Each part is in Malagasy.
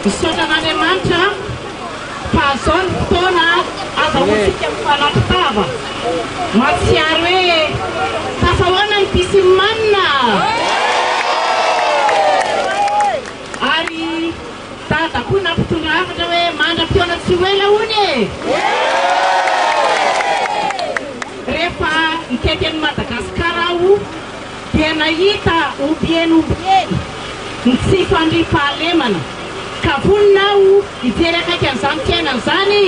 Misaotan'Andriamanitra fa zao ny fotoana azahoantsika mifanatitava mahatsiaro hoe tafahoana ny bisimanina ary dada koa nampitondra hafatra hoe mandram-piona tsy ho ela hony rehefa nikaiky an'i Madagasikara aho dia nahita obieny ny tsy fandriam-pahalemana ka vonina aho hijery akaiky an'izany fiainana zany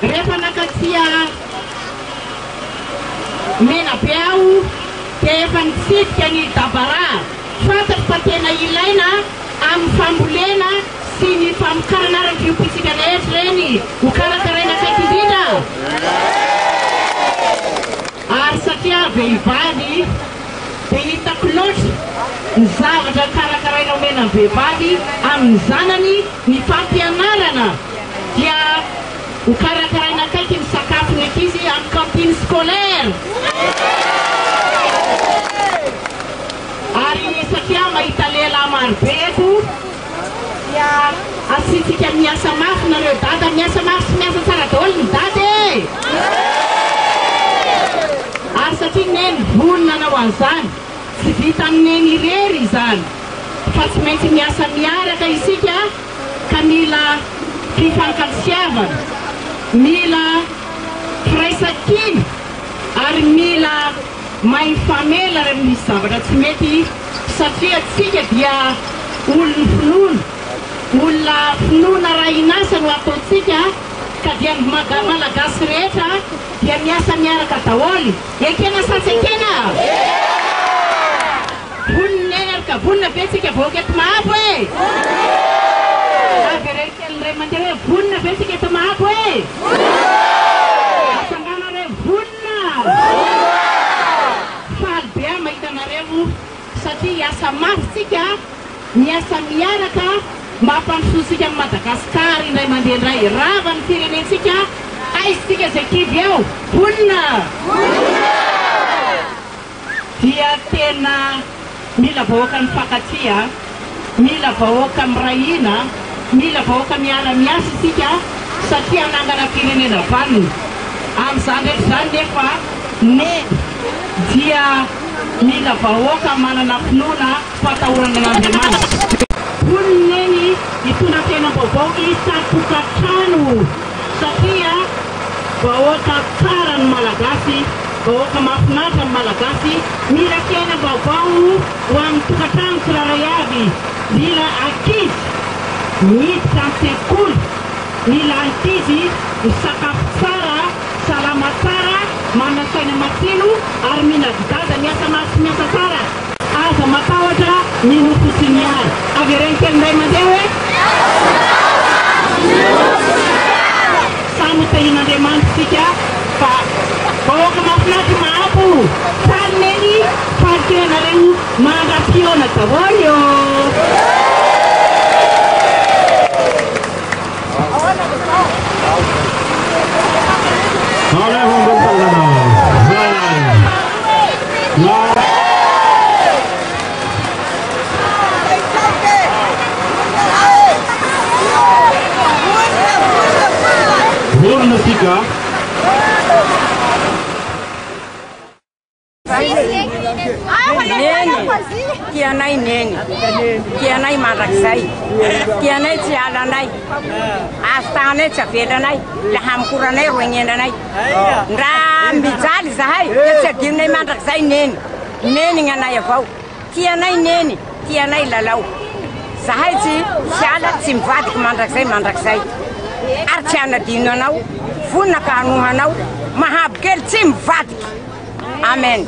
rehefa nakatsia Menabe aho dia efa nitsidika ny dabara fantatro fa tena ilaina amin'ny fambolena sy ny famokarana ary ny fiompisika rehetra reny ho karakaraina akaiky indrindra ary satria vehivavy dia hitako loatra ny zavatra karakaraina omena ny vehivavy amin'ny zanany ny fampianarana dia ho karakaraina akaiky ny sakafony ankizy amin'ny cantine scolaire ary satria mahita lehilahy marobeko dia asitsika miasa mafy nareo dada miasa mafy sy miasa tsara daholo ny dady ary satria neny vonina anao an'izany tsy vita amin'neny irery izany fa tsy maintsy miasa miaraka isika ka mila fifankatiavana mila firaisakiny ary mila mahay famela rehefa misy zavatra tsy mety satria tsika dia olona finoana olona finoana rainasa no ataotsika ka dia malagasy rehetra dia miasa miaraka daholo ekena sasy ekena vonina eny araka vonina be tsika vahoaka eto mahabo e avy renkely ray mandeha hoe vonina be tsika eto mahabo e asangana re vonina faly be mahita anareo satria hiasa mafy tsika miasa miaraka mba hampandrosotsika amin'ny Madagasikara indray mandeha indray rava ny firenentsika aizitsika zay kivy eo vonina dia tena mila vahoaka ny fakatsia mila vahoaka mirahina mila vahoaka miara-miasa isika satria anangana firenena vanina amin'izany rehetra zany nefa ne dia mila vahoaka manana finoana fatahorana an'Andriamanitra vonineny hitondra tena vaovao isapokatrano satria vahoaka tsara ny malagasy vahoaka mahafinaritra ny malagasy mila tena vaovao ho amin'ny tokatrano tsiraray avy mila ankizy miditra amin'ny sekoly mila ankizy misakafo tsara salama tsara manana saina matsilo ary minadidada miasa mafy miasa tsara aza matahotra minofo sy miary avy renkely indray mandeha hoe samy tehin'Andriamanitra tsika fa vahoaka mahafinaritra mahabo sarineny farikenareo mandram-piona daholo Kianay neny, kianay mandrakizay, kianay tsy alanay, astanay tsy avelanay, le hamikoranay roegnenanay. Ndra mijaly zahay, tsy adinonay mandrakizay neny, neny gnanay avao. Kianay neny, kianay lalao. Zahay tsy ala tsy mivadiky mandrakizay. Ary tsy anadino anao, vonina ka hanohanao, mahabo kely tsy mivadiky. Amen.